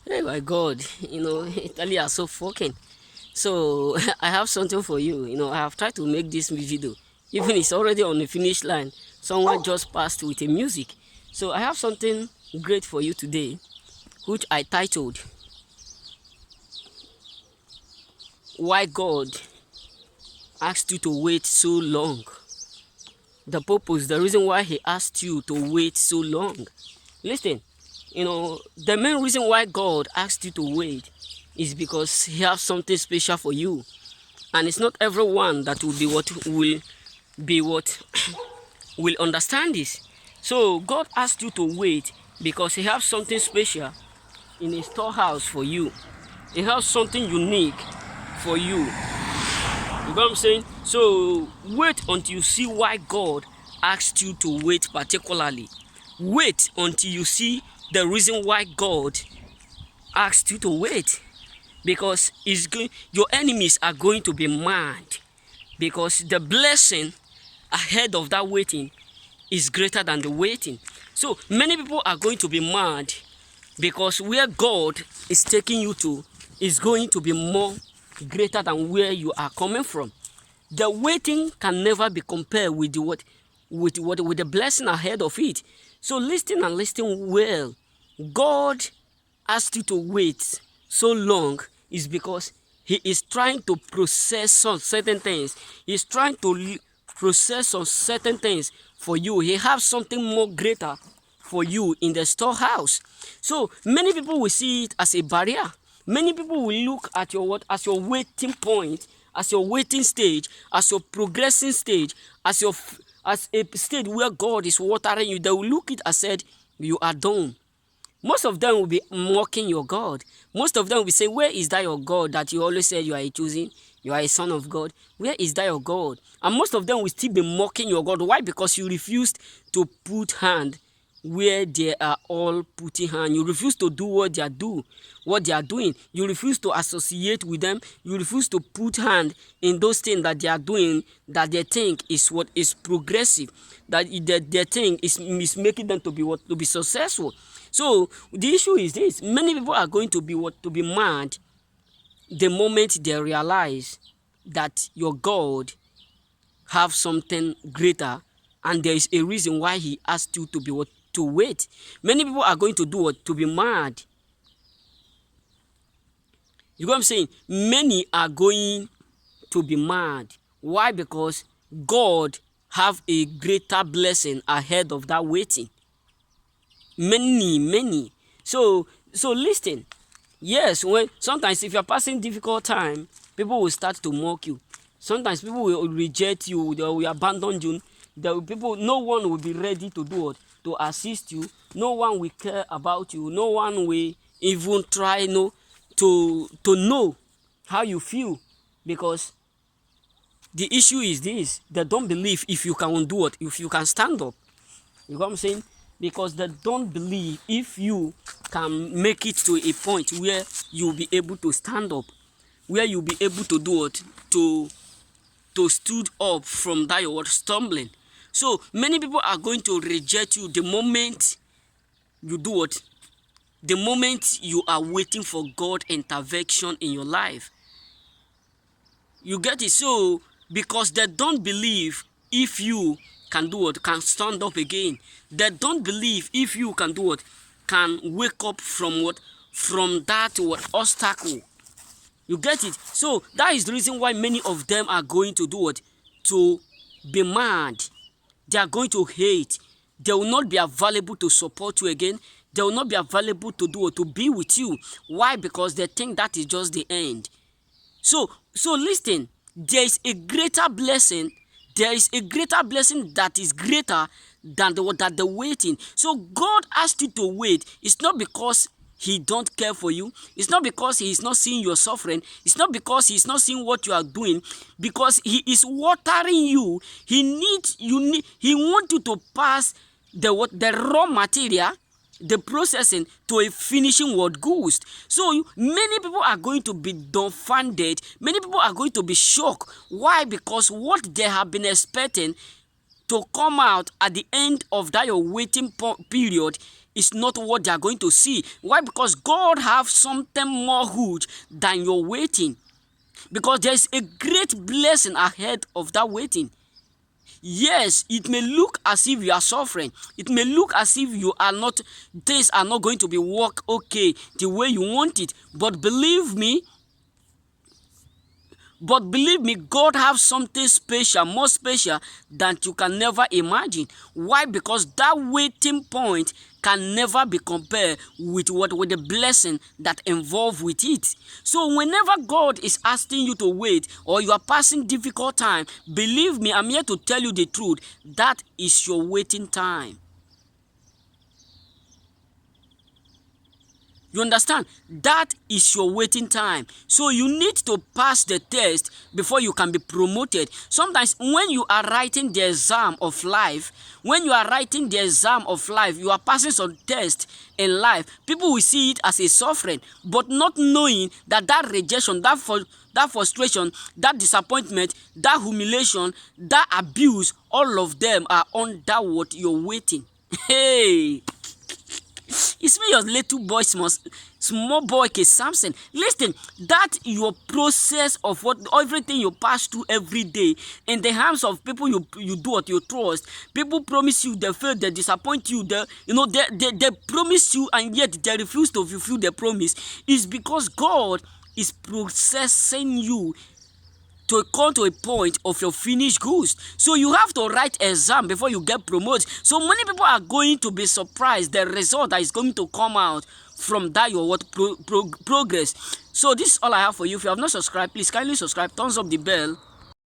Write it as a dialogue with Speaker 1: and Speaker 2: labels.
Speaker 1: Hey my God, Italy are so fucking. So I have something for you. I have tried to make this video. Even it's already on the finish line. Someone just passed with a music. So I have something great for you today, which I titled Why God Asked You to Wait So Long. The purpose, the reason why he asked you to wait so long. Listen, the main reason why God asked you to wait is because he has something special for you. And it's not everyone that will be what will understand this. So God asked you to wait because he has something special in his storehouse for you. He has something unique for you. You know what I'm saying? So wait until you see why God asked you to wait particularly. Wait until you see the reason why God asked you to wait. Because your enemies are going to be mad. Because the blessing ahead of that waiting is greater than the waiting. So many people are going to be mad because where God is taking you to is going to be more greater than where you are coming from. The waiting can never be compared with with the blessing ahead of it. So listen and listen well. God asked you to wait so long is because he is trying to process some certain things. He's trying to process some certain things for you. He has something more greater for you in the storehouse. So many people will see it as a barrier. Many people will look at your as your waiting point, as your waiting stage, as your progressing stage, as as a stage where God is watering you. They will look it and said, you are done. Most of them will be mocking your God. Most of them will be saying, where is that your God that you always said you are a choosing? You are a son of God. Where is that your God? And most of them will still be mocking your God. Why? Because you refused to put hand where they are all putting hand. You refuse to do what they are doing. You refuse to associate with them. You refuse to put hand in those things that they are doing that they think is what is progressive. That they think is making them to be to be successful. So the issue is this: many people are going to be mad the moment they realize that your God have something greater, and there is a reason why he asked you to be to wait. Many people are going to do what to be mad. You know what I'm saying? Many are going to be mad. Why? Because God have a greater blessing ahead of that waiting. Many. So listen. Yes, when sometimes if you're passing difficult time, people will start to mock you. Sometimes people will reject you, they will abandon you. No one will be ready to do it, to assist you. No one will care about you. No one will even try to know how you feel, because the issue is this: they don't believe if you can do it, if you can stand up. You know what I'm saying? Because they don't believe if you can make it to a point where you'll be able to stand up, where you'll be able to do it, to stood up from that your stumbling. So many people are going to reject you the moment you do it, the moment you are waiting for God intervention in your life. You get it? So because they don't believe if you can do it, can stand up again. They don't believe if you can do it, can wake up from from that obstacle. You get it? So that is the reason why many of them are going to do it, to be mad. They are going to hate. They will not be available to support you again. They will not be available to do it, to be with you. Why? Because they think that is just the end. So listen, there is a greater blessing. There is a greater blessing that is greater than the waiting. So God asked you to wait. It's not because he don't care for you. It's not because he is not seeing your suffering. It's not because he is not seeing what you are doing. Because he is watering you. He wants you to pass the raw material, the processing, to a finishing word goods. So many people are going to be dumbfounded. Many people are going to be shocked. Why? Because what they have been expecting to come out at the end of that your waiting period is not what they are going to see. Why? Because God have something more huge than your waiting. Because there is a great blessing ahead of that waiting. Yes, it may look as if you are suffering. It may look as if you are not, things are not going to be work okay the way you want it. But believe me, God have something special, more special than you can never imagine. Why? Because that waiting point can never be compared with the blessing that involved with it. So whenever God is asking you to wait, or you are passing difficult time, believe me, I'm here to tell you the truth. That is your waiting time. You understand? That is your waiting time. So you need to pass the test before you can be promoted. Sometimes when you are writing the exam of life, you are passing some test in life, people will see it as a suffering, but not knowing that rejection, that frustration, that disappointment, that humiliation, that abuse, all of them are under what you're waiting. Hey! It's me, your little boy, small boy, Samson. Listen, that your process of everything you pass through every day in the hands of people you do what you trust. People promise you, they fail, they disappoint you, they promise you, and yet they refuse to fulfill their promise. It's because God is processing you to come to a point of your finished goods. So you have to write exam before you get promoted. So many people are going to be surprised the result that is going to come out from that your progress. So this is all I have for you. If you have not subscribed, please kindly subscribe, thumbs up the bell.